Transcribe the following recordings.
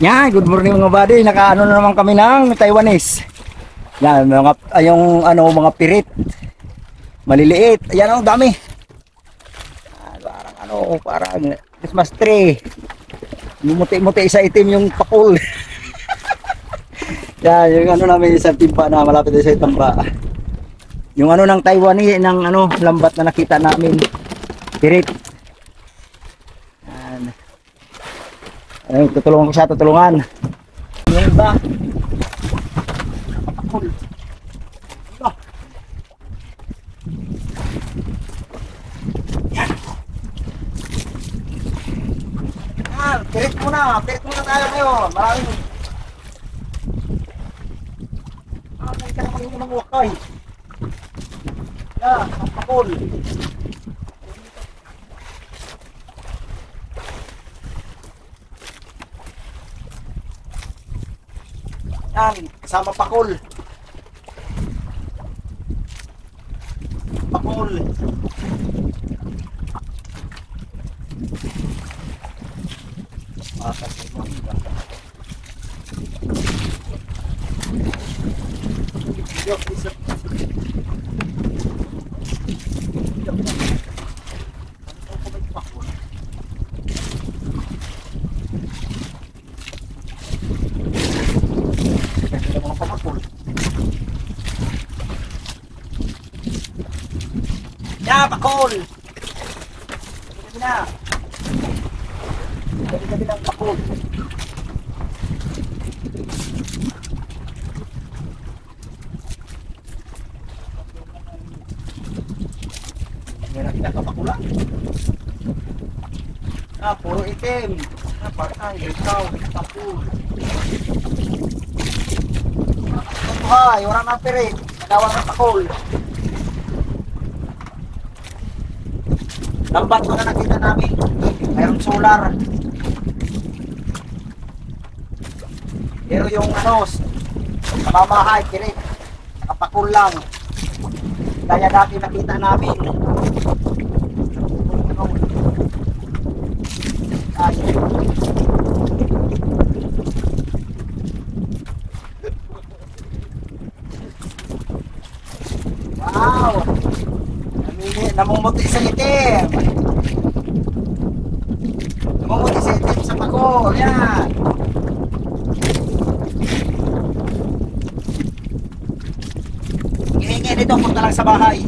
Yan, good morning mga buddy. Nakaano na naman kami ng Taiwanese. Yan, mga yung mga pirit. Maliliit. Ayan ang dami. Parang Christmas tree. Muti-muti sa itim yung pakul. Yan, yung namin sa timpa na malapit sa timpa. Yung ng Taiwanese ng lambat na nakita namin. Pirit. Ay, tutulungan ko siya, tutulungan. Yung iba. Napakapakul. Iba. Yan. Yan, pirit muna tayo ngayon. Maraming. Maraming ka naman yung mga wakay. Yan, napakapakul. Yan, kasama pakul. Pakul. Ya, pakul. Gabi na. Gabi ng pakul. Meron pinakapakula. Puro itim. Parang ikaw, pakul. Buhay, wala na pirit. Nagawang ng pakul. Lambat ko na nakita namin. Mayroong solar. Pero yung namamahay, pirit. Nakapakul lang. Kaya dati nakita namin. Wow! Namumuti sa itim. Namumuti sa itim sa pakul. Yan. Hihingi nito punta lang sa bahay.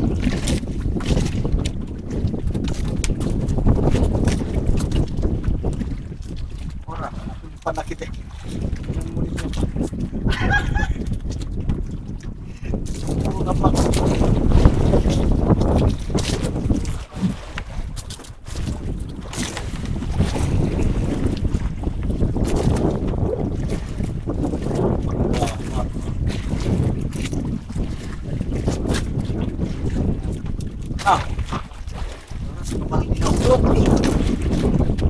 Ora, pa nakita.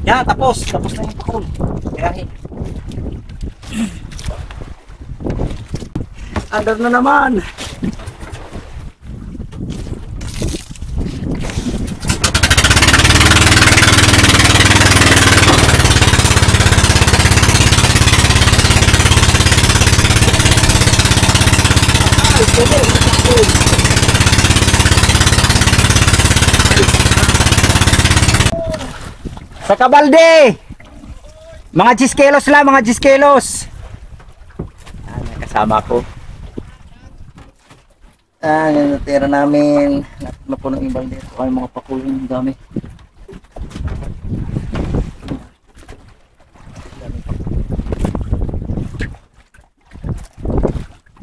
Ya, tapos na yung pakul. Kaya andar na naman. Sa kabalde, mga 10 kilos lang, mga 10 kilos. Kasama ko. Yung natira namin, napuno yung balde. Ito ay mga pakulong dami.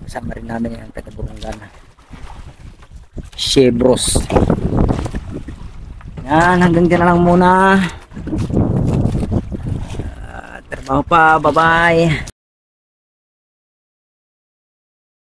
Kasama rin namin yung taga-Burungan. Chevros. Yan, hanggang dyan na lang muna. Trabaho pa, bye bye.